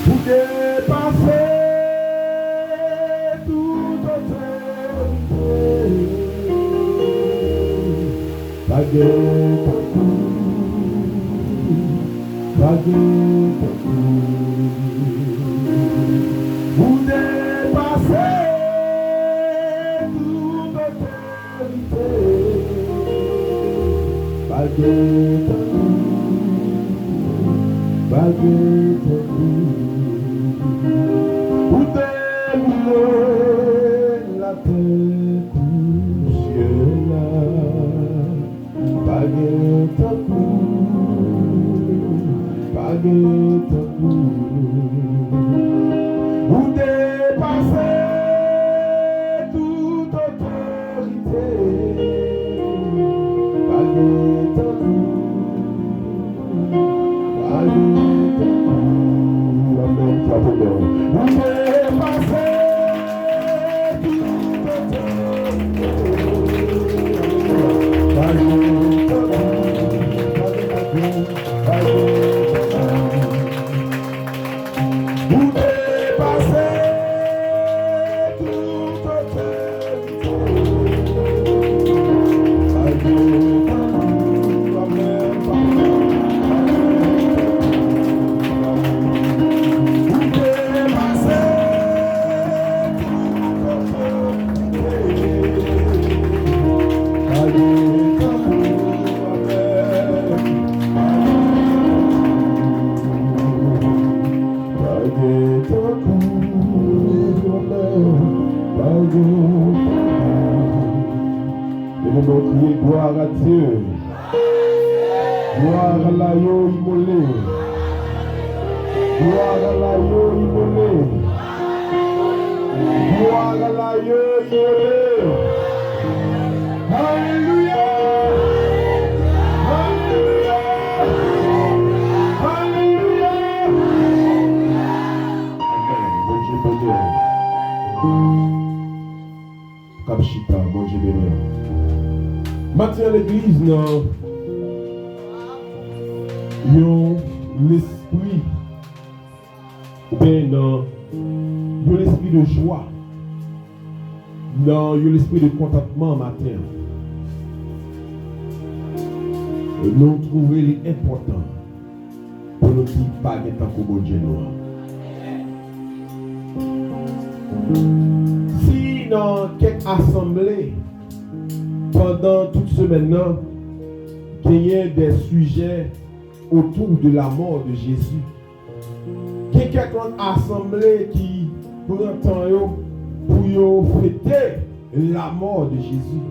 Pour dépasser toute autorité, baguette au cou, baguette au cou. Pour dépasser toute autorité, baguette au cou, baguette au cou. Pour dérouler la tête poussière, baguette au cou, baguette au cou. Pour dépasser toute autorité, baguette au cou, baguette au cou. Amen. Pour dépasser toute autorité, baguette au cou, baguette au cou, baguette au cou. Pour dépasser toute autorité, baguette au cou, amen, amen. Pour dépasser toute autorité, baguette au cou, amen. Baguette au cou, baguette. Et nous devons crier gloire à Dieu. Gloire à l'agneau immolé. Gloire à l'agneau immolé. Gloire à l'agneau immolé. Alléluia. Alléluia. Alléluia. Amen. Bon Dieu béni. Kapchita, bon Dieu béni. Matin l'église, non. Yon l'esprit. Ou bien non. Yon l'esprit de joie. Non, yon l'esprit de contentement matin. Nous trouvons l'important pour nous dire pas de temps pour bon Dieu noir. Si dans quelques assemblées, pendant toute semaine, il y a des sujets autour de la mort de Jésus, il y a quelques assemblées qui prennent temps pour fêter la mort de Jésus.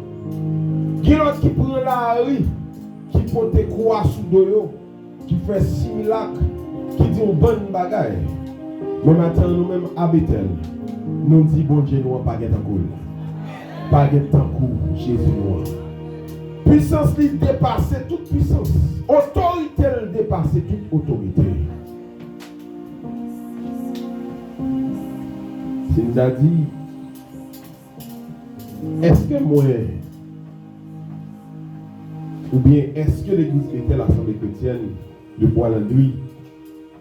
Il y a d'autres qui prennent la rue, qui portent des croix sous dos, qui fait simulacre, qui dit une bonne bagaille. Mais maintenant, nous-mêmes à Bethel, nous disons bon Dieu, nous pas de temps. Pas de temps pour Jésus noir. Puissance qui dépasse toute puissance. Autorité qui dépasse toute autorité. C'est nous a dit, est-ce que moi, ou bien est-ce que l'église était l'assemblée chrétienne de Bois-Landry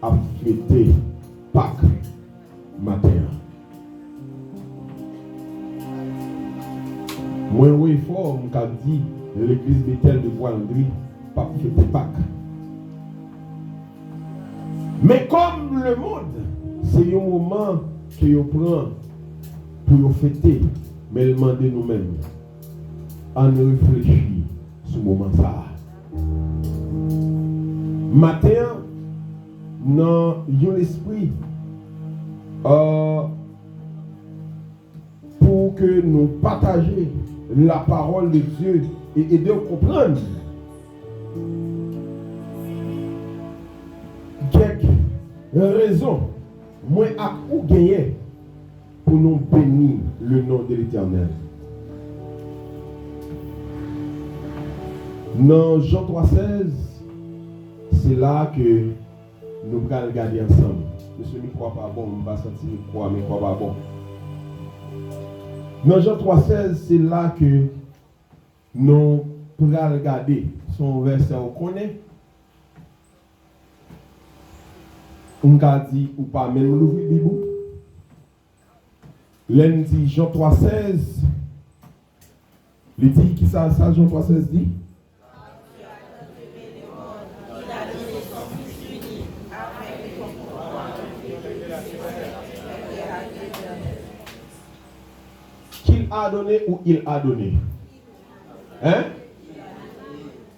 a fêté Pâques matin? Moi, oui, fort, je dit l'église Bethel de Bois-Landry pas fêté Pâques. Mais comme le monde, c'est un moment que vous prenez pour fêter, mais demandez nous-mêmes à nous réfléchir sur ce moment ça. Matin, dans l'esprit, pour que nous partagions la parole de Dieu et aider à comprendre quelques raisons, moi à où gagner pour nous bénir le nom de l'Éternel. Dans Jean 3,16, c'est là que nous allons regarder ensemble. Monsieur, ne croit pas bon, on va sentir croire, mais croit pas bon. Dans Jean 3,16, c'est là que nous allons regarder son verset qu'on connaît, On a dit ou pas même l'ouvrir Bible. L'un dit Jean 3,16. Il dit qui ça Jean 3,16 dit? Qu'il a donné ou il a donné? Hein?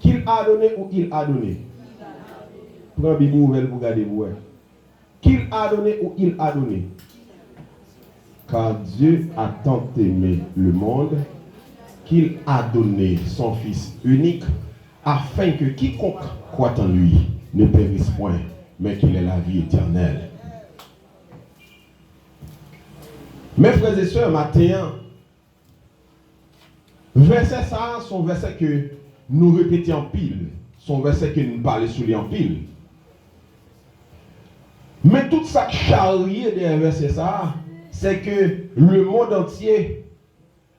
Qu'il a donné ou il a donné? Prends Bible ouverte pour regarder vous. Qu'il a donné ou il a donné? Car Dieu a tant aimé le monde qu'il a donné son Fils unique afin que quiconque croit en lui ne périsse point, mais qu'il ait la vie éternelle. Mes frères et sœurs, matin, verset ça, son verset que nous répétons en pile, son verset que nous parlons sur lui en pile. Mais tout ça charrier derrière verset ça, c'est que le monde entier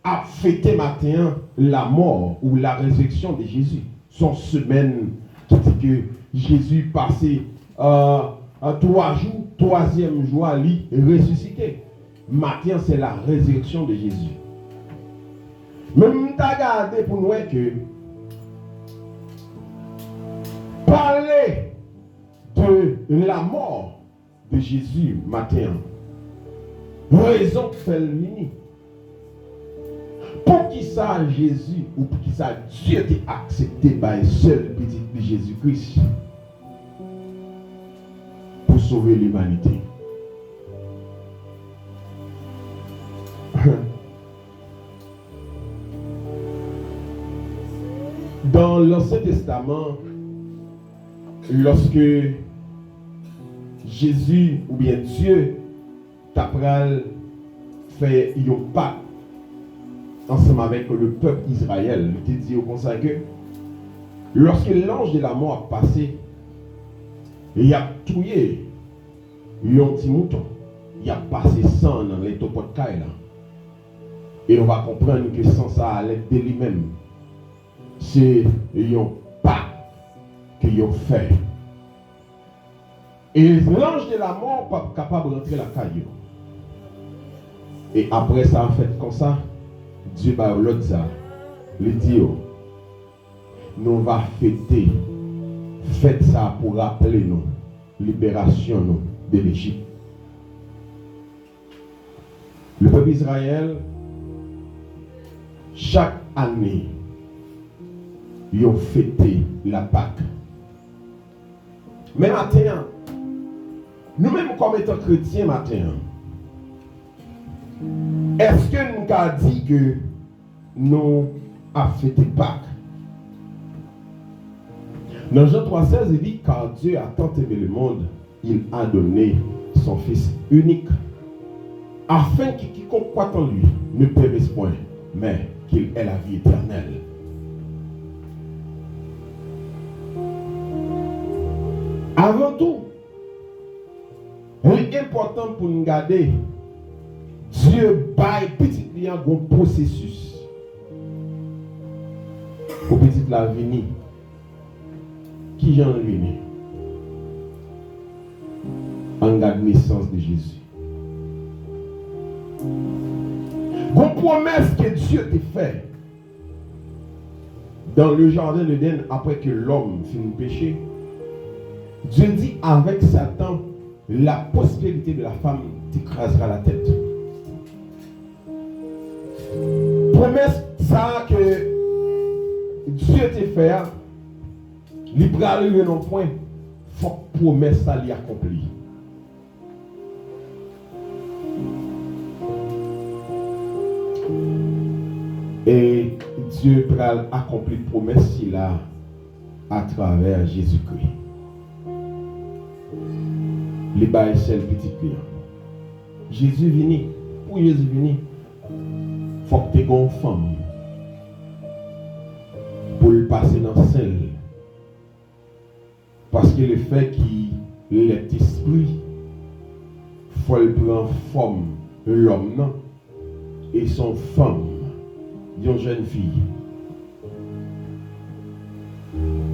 a fêté matin la mort ou la résurrection de Jésus. Son semaine qui dit que Jésus passait 3 jours, 3e jour à lui ressuscité. Matin, c'est la résurrection de Jésus. Mais nous avons regardé pour nous que parler de la mort de Jésus matin, raison fait le mini. Pour qui ça Jésus ou pour qui ça Dieu était accepté par un seul petit de Jésus-Christ pour sauver l'humanité. Dans l'Ancien Testament, lorsque Jésus ou bien Dieu t'apprend fait un pacte ensemble avec le peuple Israël, il te dit au conseil que lorsque l'ange de la mort a passé, il a tué un petit mouton, il a passé sang dans les topos de caille là. Et on va comprendre que sans ça, à l'aide de lui-même, c'est un pacte qu'il a fait. Et l'ange de la mort n'est pas capable de rentrer la caille. Et après ça, en fait, comme ça, Dieu va l'autre ça. Il dit, nous va fêter. Faites ça pour rappeler nous, libération nous, de l'Égypte. Le peuple Israël, chaque année, ils ont fêté la Pâque. Mais maintenant, nous-mêmes comme étant chrétiens maintenant, est-ce que nous avons dit que nous avons fêté Pâques? Dans Jean 3,16, il dit, car Dieu a tant aimé le monde, il a donné son Fils unique, afin que quiconque croit en lui ne périsse point, mais qu'il ait la vie éternelle. Avant tout, l'important pour nous garder, Dieu baille petit client un processus. Pour petit la venir. Qui j'en lui en garde naissance de Jésus. Une promesse que Dieu t'a fait dans le jardin d'Éden après que l'homme finit de pécher. Dieu dit avec Satan, la prospérité de la femme t'écrasera la tête. Promesse ça que Dieu t'a fait, il peut arriver dans le point, il faut que promesse ça l'y accomplit. Et Dieu peut accomplir la promesse qu'il a à travers Jésus-Christ. Les bails c'est le petit client. Jésus vini. Pour Jésus vini, il faut que tu aies une femme pour le passer dans le sel. Parce que le fait qu'il est esprit, il faut le prendre forme de l'homme et son femme, une jeune fille.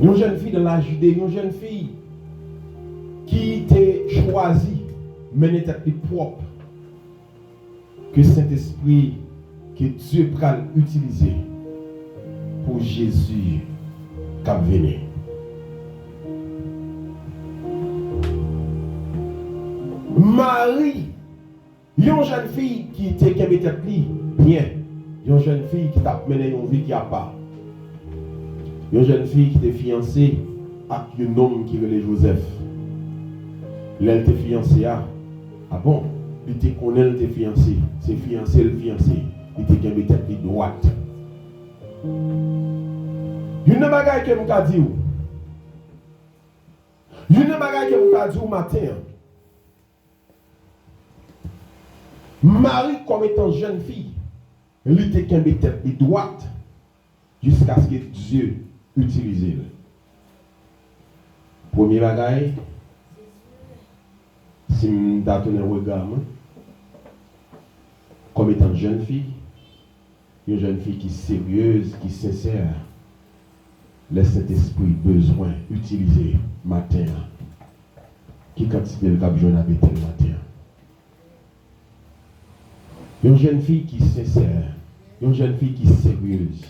Une jeune fille de la Judée, une jeune fille qui était choisi mener tête propre que Saint-Esprit, que Dieu va utiliser pour Jésus qui venu. Marie, une jeune fille qui était bien, une jeune fille qui t'a mené une vie qui a pas. Une jeune fille qui était fiancée avec un homme qui est Joseph. Elle était fiancée ah bon, il était connaît elle était fiancée, c'est fiancé le fiancé, il était qui mettait droite. Une bagaille que m'ka dit ou. Une bagaille que m'ka dit au matin. Marie comme étant jeune fille, elle était qui mettait droite jusqu'à ce que Dieu utilise elle. Premier bagaille, si je donne un regard, comme étant jeune fille, une jeune fille qui est sérieuse, qui est sincère, laisse cet esprit besoin utiliser matin. Qui quantité le cap jeune avec le matin. Une jeune fille qui est sincère, une jeune fille qui est sérieuse,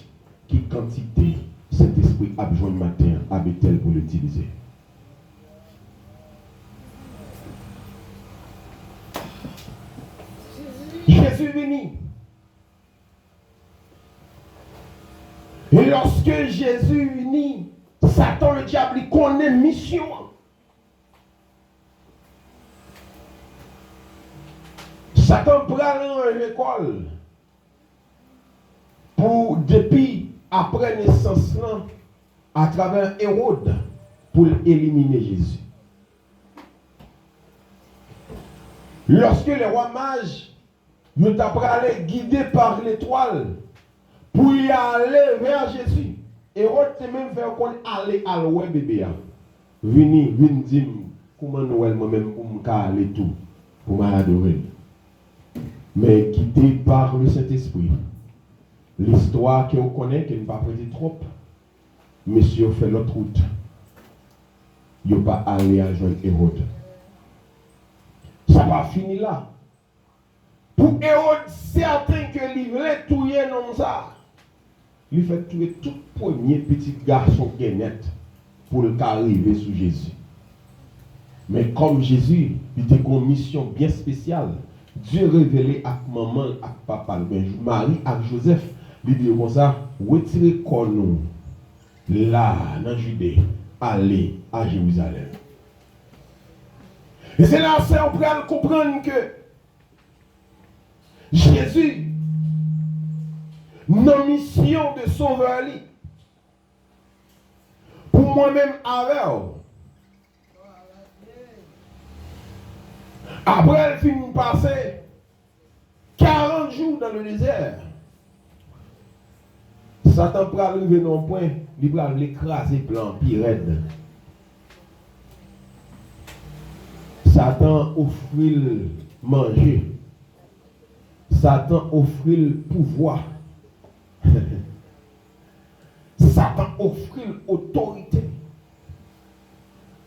qui quantité cet esprit a besoin le matin avec elle pour l'utiliser. Jésus venu. Et lorsque Jésus venu, Satan le diable il connaît mission. Satan prend une école pour depuis après naissance là, à travers Hérode pour éliminer Jésus. Lorsque les rois mages nous t'apprennent guidés par l'étoile pour y aller vers Jésus. Hérode te même fait qu'on aller à l'oué bébé. Vini dire comment nous moi-même pour aller tout pour m'adorer. Mais guidé par le Saint-Esprit. L'histoire qu'on connaît, qui n'est pas prêté trop, monsieur fait l'autre route. Il n'est pas allé à joindre Hérode. Ça va finir là. Pour Hérode, certain que il voulait tuer non ça. Il fait tuer tout premier petit garçon qui est net pour le cas arriver sous Jésus. Mais comme Jésus, il était une mission bien spéciale. Dieu révélé à maman, à papa, Marie, à Joseph, il dit comme ça, retirez corps nous là, dans Judée, allez à Jérusalem. Et c'est là que on peut comprendre que Jésus, nos missions de sauveur, pour moi-même avec après elle finit passer 40 jours dans le désert. Satan peut arriver dans un point, il va l'écraser plan puis raide. Satan offre le manger. Satan offre le pouvoir. Satan offre l'autorité.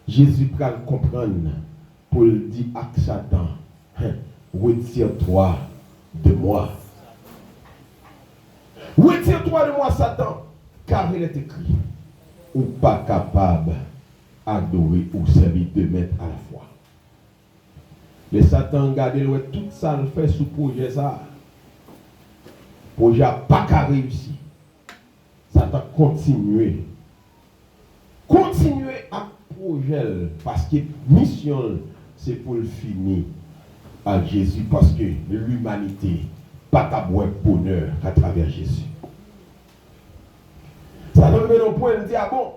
Jésus peut le comprendre pour le dire à Satan, retire-toi de moi. Retire-toi de moi, Satan, car il est écrit, ou pas capable d'adorer ou servir deux maîtres à la fois. Les Satan regardez tout ça le fait sous projet ça. Projet n'a pas qu'à réussir. Satan continue à projet parce que mission c'est pour le finir à Jésus parce que l'humanité pas qu'à boire bonheur à travers Jésus. Ça donne un point de dire ah bon,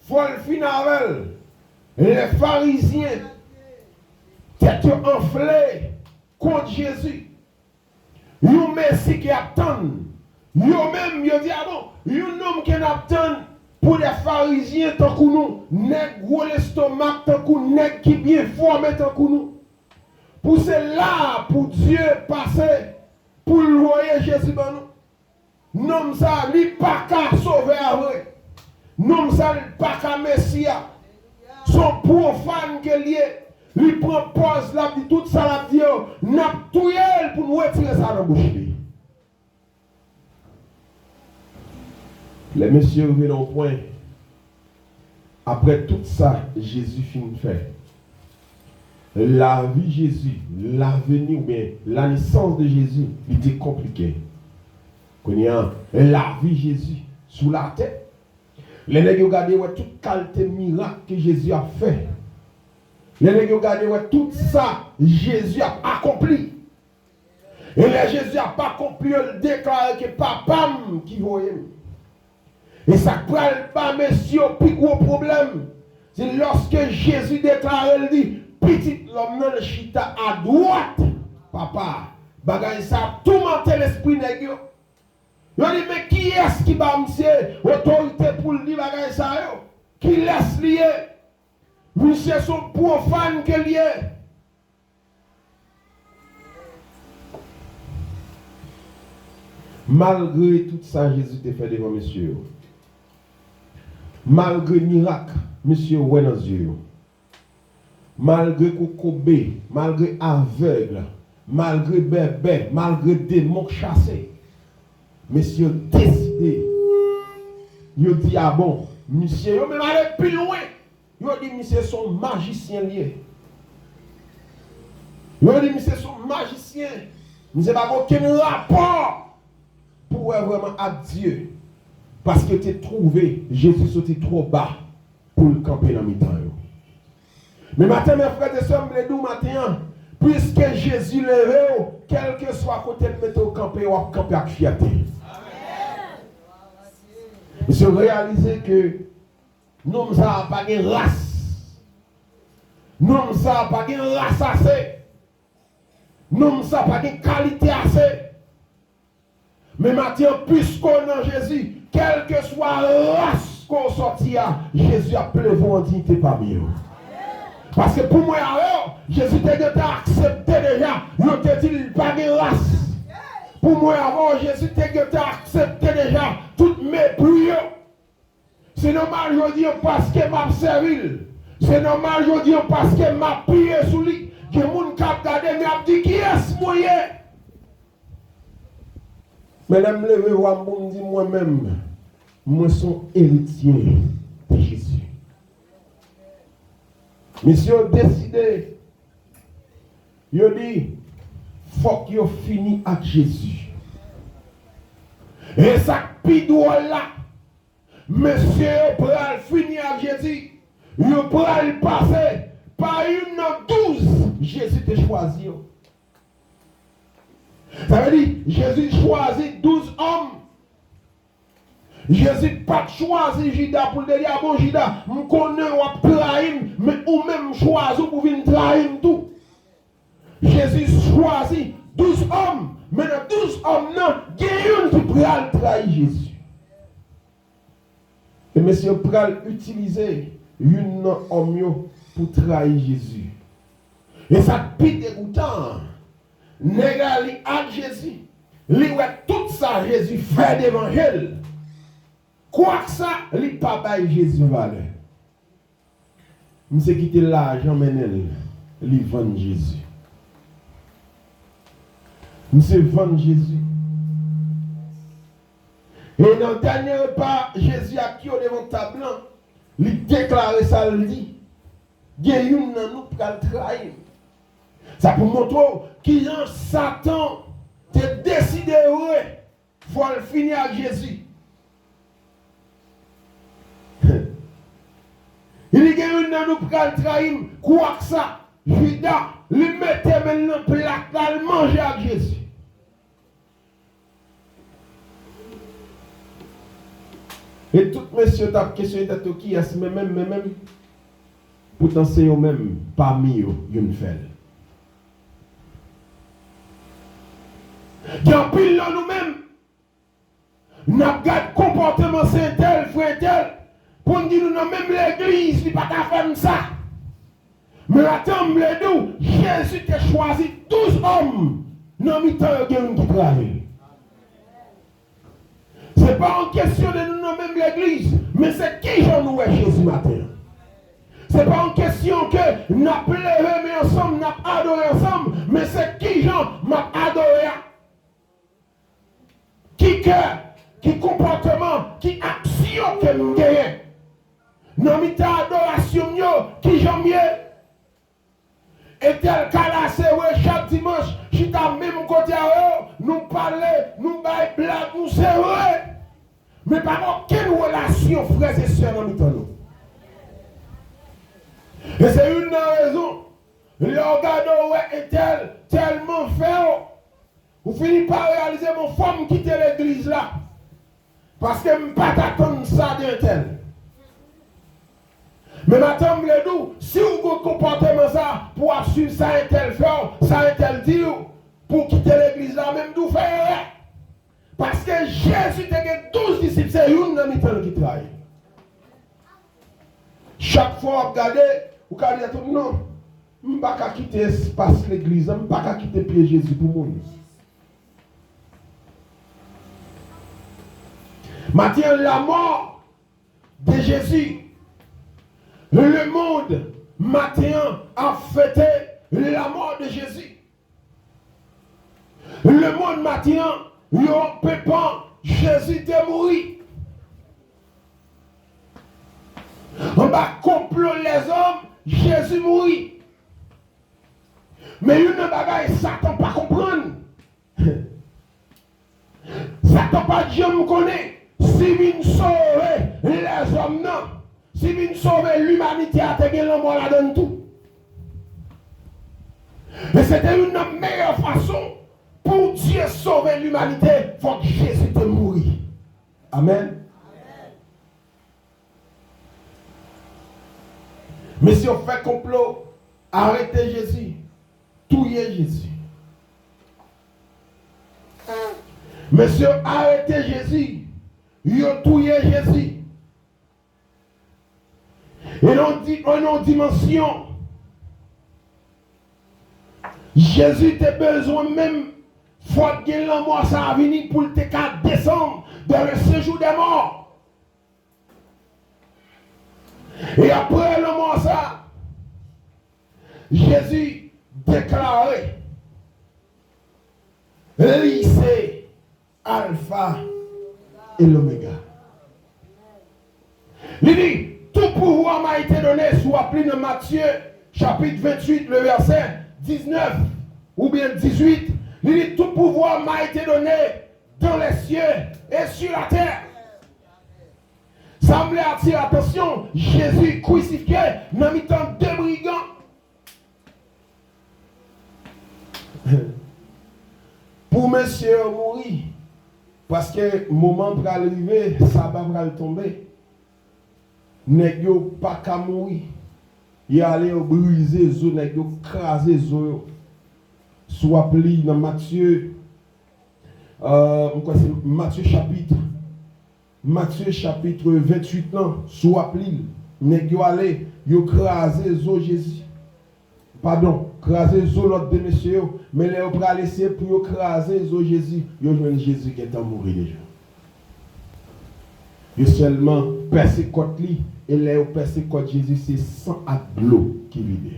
faut le finir avec les pharisiens tête enflée contre Jésus. Yon messie qui attend. Yon même yon dit ah bon, yon homme qui attend pour les pharisiens tant que nous, nèg gros l'estomac tant que nèg qui bien formé tant que nous. Pour cela, pour Dieu passer, pour le voyer Jésus ben nous. Non ça, li pas qu'à sauver après. Non ça, li pas qu'à Messia. Son profane que lié. Il prend pause, là, dit tout ça, là, dit, n'a tout pour nous retirer ça dans la bouche. Les messieurs viennent au point. Après tout ça, Jésus finit de faire. La vie de Jésus, l'avenir ou bien la naissance de Jésus, il était compliqué. La vie de Jésus, sous la tête. Les nègres regardent toute qualité miracle que Jésus a fait. Les nègres regardent tout ça, Jésus a accompli. Et les Jésus n'a pas accompli, il déclare que papa qui voyait. Et ça ne prend pas, monsieur, plus gros problème. C'est lorsque Jésus déclare, il dit, petit l'homme dans le chita à droite, papa, bagay ça, tout mentait l'esprit nègre. Il dit, mais qui est-ce qui va monsieur autorité pour le dire bagay ça, yo? Qui laisse lier? Monsieur son profane que lié. Malgré tout ça, Jésus t'a fait devant monsieur. Malgré miracle, monsieur ouais dans les yeux. Malgré kokobé, malgré aveugle, malgré bébé, malgré démon chassé, monsieur décidé. Il dit ah bon, monsieur, il même aller plus loin. Il dit monsieur son magicien lié. Il dit monsieur son magicien. Monsieur n'a pas aucun rapport pour vraiment à Dieu. Parce que tu as trouvé Jésus sorti trop bas pour le camper dans le temps. Mais maintenant, mes frères et sœurs, les deux matins, puisque Jésus levé, quel que soit côté de mettre au camper, on va camper avec fierté. Il se réaliser que nous n'avons pas de race. Nous n'avons pas de race assez. Nous n'avons pas de qualité assez. Mais maintenant, puisqu'on a Jésus, quelle que soit la race qu'on sortit, Jésus a plevé en dignité parmi eux. Parce que pour moi, alors, Jésus t'a accepté déjà, il t'a dit qu'il pas de race. Pour moi, avant, Jésus t'a accepté déjà toutes mes prières. C'est normal, je dis, parce que m'a servi. C'est normal, je dis, parce que m'a prié sous lui. Que mon cap gardé, m'a dit, qui est-ce moyen? Mais là, je me dis moi-même, moi, suis héritier de Jésus. Monsieur décidé, il dit, il faut qu'il finisse avec Jésus. Et ça, pidou là, monsieur, pour finir avec Jésus, il peut le passer par une 12. Jésus t'a choisi. Ça veut dire, Jésus choisit 12 hommes. Jésus n'a pas choisi Judas pour le dire, ah bon Judas, je connais ou trahir, mais ou même choisi pour venir trahir tout. Jésus choisit 12 hommes, mais dans 12 hommes, non, il y a une qui peut trahir Jésus. Et monsieur pral utiliser une homme pour trahir Jésus. Et ça pite dégoûtant. Négali à Jésus. Lui ouais tout ça Jésus fait devant elle. Quoi que ça, lui pas bail Jésus valeur. Monsieur quitter l'argent menel, lui vend Jésus. Monsieur vend Jésus. Et dans le dernier repas, Jésus a qui au devant table, il déclare ça, il dit, il y a une dans nous pour le trahir. Ça pour montrer qui en Satan te décidé ouais, faut le finir avec Jésus. Il y a une dans nous pour le trahir, quoi que ça, Judas, lui mettait maintenant plaque là, le manger avec Jésus. Et tout monsieur t'a questionné qui est même pourtant c'est eux même parmi eux une fait. Quand pile là nous-mêmes n'a gardé comportement c'est tel frère tel pour nous dire nous même l'église il pas ta faire ça. Mais attends les deux Jésus t'a choisi 12 hommes dans mi-temps qui travaillent. Ce n'est pas en question de nous nommer l'église, mais c'est qui j'en nous Jésus matin. Ce n'est pas en question que nous appelons n'a adoré ensemble, mais c'est qui Jean m'a adoré. Qui cœur, qui comportement, qui action que nous gagnons. Nous mettons adoration, qui j'aime mieux. Et tel cas là, c'est ouais, chaque dimanche, je suis à même côté à eux, nous parler, nous bailler blague, nous c'est vrai. Mais par aucune relation, frères et sœurs, dans nous. Et c'est une raison. Les regardons, ouais, et tellement fait. Vous finissez par réaliser mon femme quitter l'église là. Parce que je ne peux pas attendre ça d'un tel. Mais maintenant, je vous dis, si vous avez un comportement ça, pour suivre ça un tel fait, ça un tel dit, pour quitter l'église là, même vous faire. Parce que Jésus a 12 disciples, c'est une dans mi-temps qui travaille. Chaque fois, vous regardez, vous regardez tout, non, je ne peux pas quitter l'espace l'église, je ne peux pas quitter le pied Jésus pour mourir. Maintenant, la mort de Jésus, le monde maintenant a fêté la mort de Jésus. Le monde maintenant, il ne peut pas Jésus de mourir. On va complot les hommes, Jésus mourit. Mais une bagaille, Satan pas comprendre. Satan pas Dieu me connaît. Si vient sauver les hommes, non. Si vient sauver l'humanité, à te gagner l'amour là donne tout. Mais c'était une meilleure façon pour Dieu sauver l'humanité. Il faut que Jésus te mourir. Amen. Mais si on fait complot, arrêtez Jésus, tuez Jésus. Mais si on arrêtez Jésus, ils ont tué Jésus. Et en dimension, Jésus a besoin même, faut que la mort ça a venu pour te descendre dans le séjour des morts. Et après le mort ça, Jésus déclaré, lui c'est Alpha et l'Oméga. Il dit, tout pouvoir m'a été donné, soit appelé dans Matthieu, chapitre 28, le verset 19 ou bien 18. Il dit, tout pouvoir m'a été donné dans les cieux et sur la terre. Ça me attire l'attention, Jésus crucifié, dans le temps deux brigands. Pour monsieur mourir, parce que le moment pour arriver, ça va tomber. Nèg yo pas qu'à mourir. Il allait briser zo, nèg yo craser zo. Soit pli dans Matthieu Matthieu chapitre 28 non, soit pli nèg yo allait yo craser zo Jésus. Pardon, craser zo l'autre de messieurs, mais les on va laisser pour yo craser zo Jésus. Yo joindre Jésus qui est mort déjà. Yo seulement persécote lui. Et là, au persécote Jésus, c'est sang à l'eau qui vide.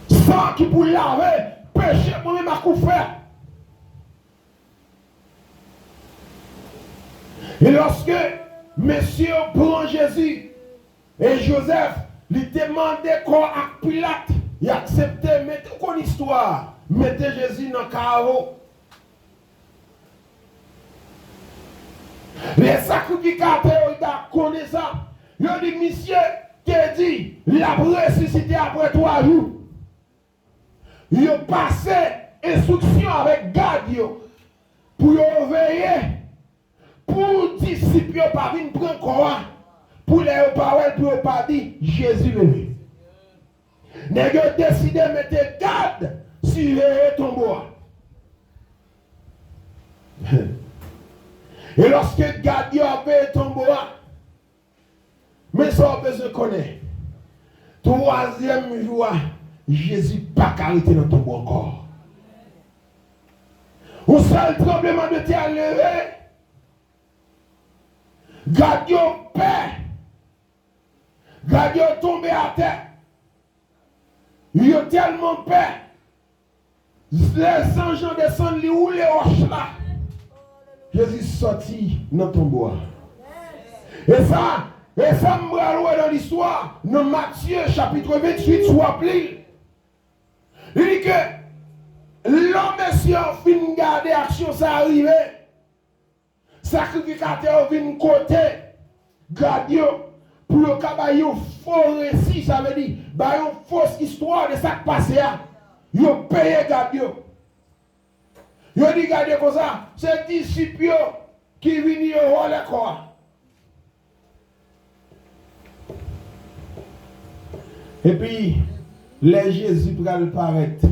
Sang qui pour laver, péché pour même à coup faire. Et lorsque Monsieur prend Jésus et Joseph lui demandait quoi à Pilate, il acceptait, mettez quoi l'histoire, mettez Jésus dans le carreau. Les sacrificateurs connaissent ça. Ils ont dit, monsieur, qui dit, il a ressuscité après 3 jours. Ils ont passé instruction avec garde pour veiller, pour disciples pas venir prendre quoi, pour les paroles, pour pas dire Jésus levé. Ils ont décidé de mettre garde sur les tombeaux. Et lorsque Gadi avait tombé, mais ça on besoin de connaître. 3e jour, Jésus pas arrêté dans le tombeau encore. Un seul tremblement de terre levé. Gadi au père. Gardez tombé à terre. Il y a tellement peur. Les anges descendent, les roulent les roches là. Jésus sorti dans ton bois. Et ça me ralloue dans l'histoire, dans Matthieu chapitre 28, soit pli. Il dit que l'homme si on fin garder action, ça arrive. Sacrificateur vient côté, garde pour le cabaye, faux récit, ça veut dire, bah, une fausse histoire de ça qui passe. Ils ont payé garde. Ils ont dit garde comme ça, c'est disciples qui viennent au l'école. Et puis, les Jésus pour le paraître,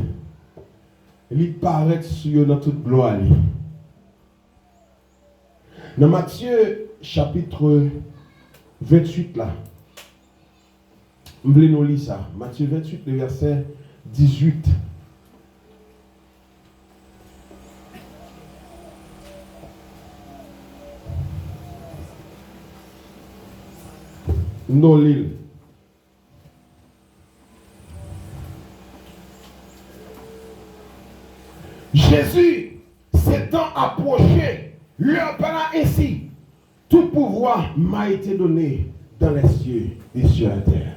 il paraît sur dans toute gloire. Dans Matthieu chapitre 28 là, je voulais nous lire ça. Matthieu 28, le verset 18. Nous lisons. Jésus s'étant approché, leur parla ainsi: tout pouvoir m'a été donné dans les cieux et sur la terre.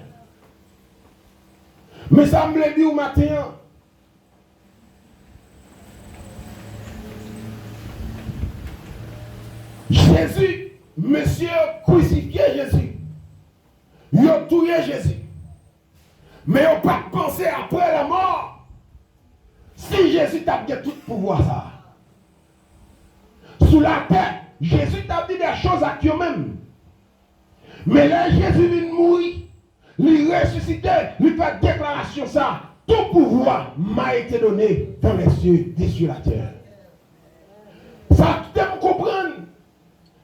Mais ça me l'a dit au matin. Jésus, monsieur crucifié Jésus. Ils ont tué Jésus. Mais ils n'ont pas pensé après la mort. Si Jésus t'a dit tout pouvoir ça. Sous la terre, Jésus t'a dit des choses à lui-même. Mais là, Jésus vient mourir. Il ressuscité, il fait déclaration ça. Tout pouvoir m'a été donné dans les cieux et sur la terre. Ça tu me comprendre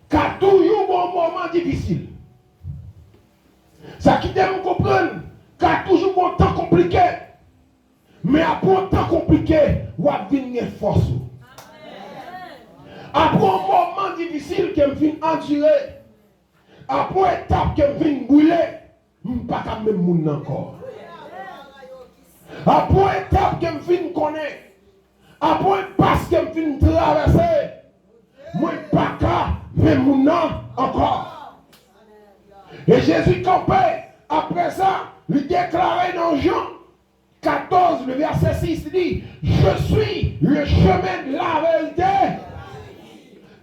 qu'à toujours un moment difficile. Ça qui me comprendre qu'à toujours un temps compliqué. Mais après un temps compliqué, on va venir force. Après un moment difficile que je viens endurer, après une étape que je viens brûler, je ne suis pas quand même moun encore. Après une étape que je viens connaître, après un passe que je viens traverser, je ne suis pas quand même moun encore. Et Jésus campait, après ça, il déclarait dans Jean 14, le verset 6 dit: je suis le chemin de la vérité.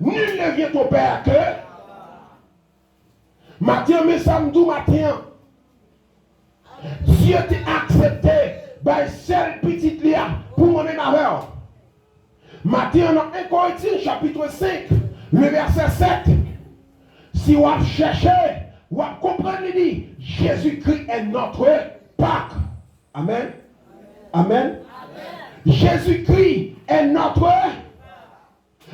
Nul ne vient au Père que. Matin, mais samedi matin, Dieu t'a accepté par seule petite lia pour mon avec. Matin, dans 1 Corinthiens chapitre 5, le verset 7, si vous cherchez, vous comprenez, il dit: Jésus-Christ est notre Pâques. Amen. Amen. Jésus-Christ est notre.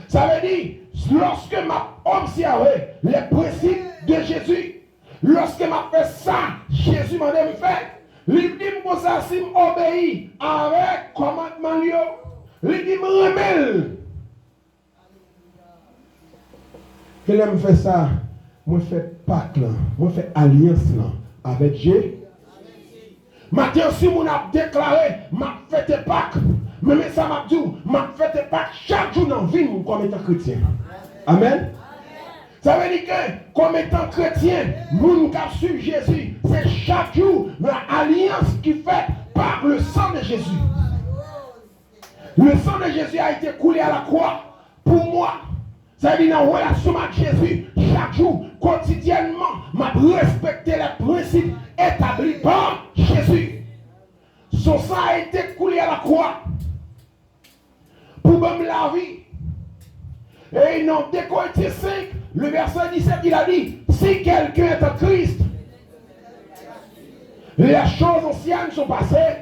Ça veut dire, lorsque m'a observé les principes de Jésus, lorsque m'a fait ça, Jésus m'a dit fait. Il dit que ça, si m'obéis avec commandement, il dit me remel. Qu'il aime faire ça, moi fais Pâques là, moi fais alliance là avec Jésus. Maintenant, si on a déclaré, m'a fait Pâques, mais ça m'a dit, m'a fait Pâques chaque jour dans la vie comme étant chrétien. Amen. Ça veut dire que, comme étant chrétien, nous qui suivons Jésus, c'est chaque jour l'alliance qui est faite par le sang de Jésus. Le sang de Jésus a été coulé à la croix pour moi. Ça veut dire dans la relation avec Jésus, chaque jour, quotidiennement, m'a respecté les principes établis par Jésus. Son sang a été coulé à la croix pour me la vie. Et dans 2 Corinthiens 5, le verset 17, il a dit: si quelqu'un est en Christ, les choses anciennes sont passées.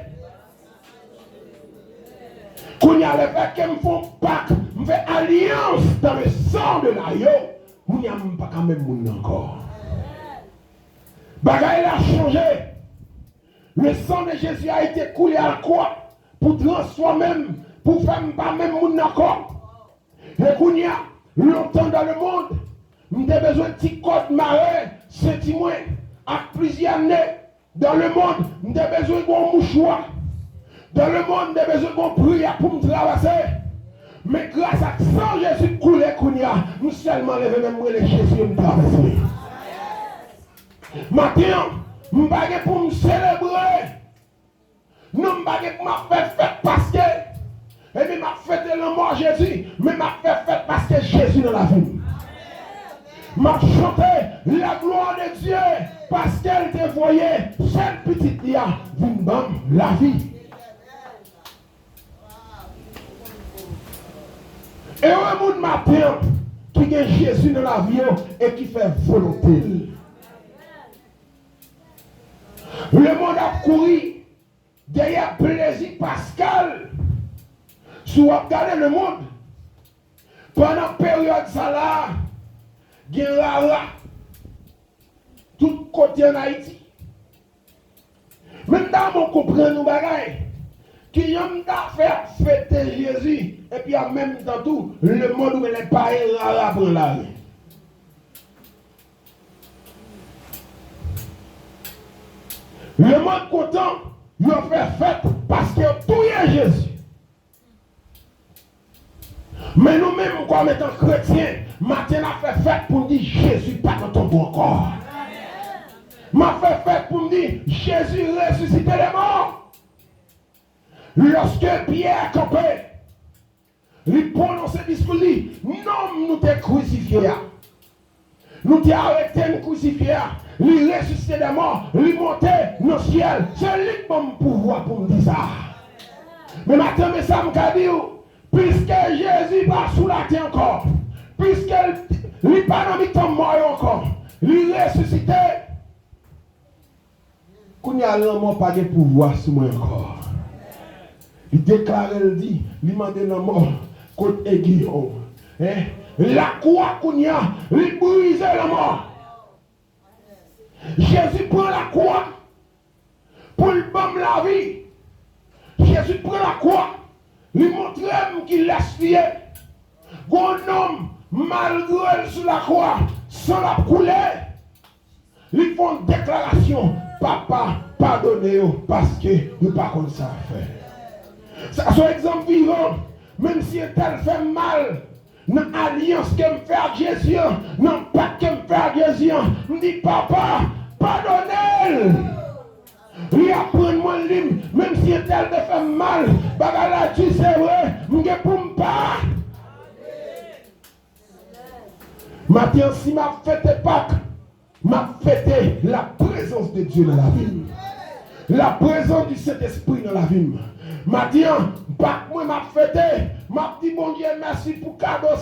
Quand il y a les faits qui me font Pâques, me fait alliance dans le sang de l'agneau, il n'y a pas quand même moun encore. Bagaille a changé. Le sang de Jésus a été coulé à la croix pour transformer, pour faire pas même moun encore. Et quand il y a longtemps dans le monde, nous avons besoin de petits codes marins, c'est moi. à plusieurs années, dans le monde, nous avons besoin de mouchoir. Dans le monde, nous avons besoin de prière pour nous traverser. Mais grâce à sang Jésus coulé, nous seulement lever même les Jésus nous traverser. Maintenant, je ne vais pas pour me célébrer. Non, je ne vais pas pour me faire fête parce que. Et puis, je vais fêter le mort Jésus. Mais je vais faire fête parce que Jésus dans la vie. Je vais chanter la gloire de Dieu parce qu'elle te voyait. Seule petite dia, vous me la vie. Et un monde matin qui a Jésus dans la vie et qui fait volonté. Le monde a couru derrière plaisir Pascal. Si vous regardez le monde, pendant la période ça là, il y a tout côté en Haïti. Même dans mon comprendre nous bagaille, qui ont fait fêter Jésus, et puis en même temps tout, le monde où les païens arabes prennent la rue. Le monde content, il a fait fête parce qu'il a tout Jésus. Mais nous-mêmes, comme étant chrétiens, maintenant, on a fait fête pour nous dire Jésus pas dans ton bon corps. M'a fait fête pour me dire Jésus ressuscité les morts. Lorsque Pierre campait, il prononçait le discours, non, nous t'es crucifié. Nous t'es arrêté, nous crucifié. Il ressuscité des morts, il monté dans le ciel. C'est lui qui a le pouvoir pour me dire ça. Mais maintenant, ça me dit, puisque Jésus va sous la terre encore, puisqu'il n'est pas dans le temps mort encore, il ressuscité. Quand il y a l'homme pas de pouvoir sur moi encore. Il déclare, il dit, il m'a demandé la mort contre Aiguillon. La croix qu'on y a, il brise la mort. Jésus prend la croix pour le baume la vie. Jésus prend la croix, il montre qu'il laisse fier. Un homme, malgré sur la croix, sans la couler, ils font une déclaration. Papa, pardonnez-vous parce que nous ne pas comme ça faire. Ça, c'est un exemple vivant. Même si elle fait mal, dans l'alliance qu'elle me fait avec Jésus, dans le pacte qu'elle me fait avec Jésus, je dis papa, pardonnez-le. Il apprend moi le livre, même si elle fait mal, bagala tu c'est vrai, je ne peux pas. Maintenant, si ma fête Pâques, m'a fêté la présence de Dieu dans la vie. La présence du Saint-Esprit dans la vie. Maintenant, pas moi m'a fêté, m'a dit bon Dieu merci pour cadeau.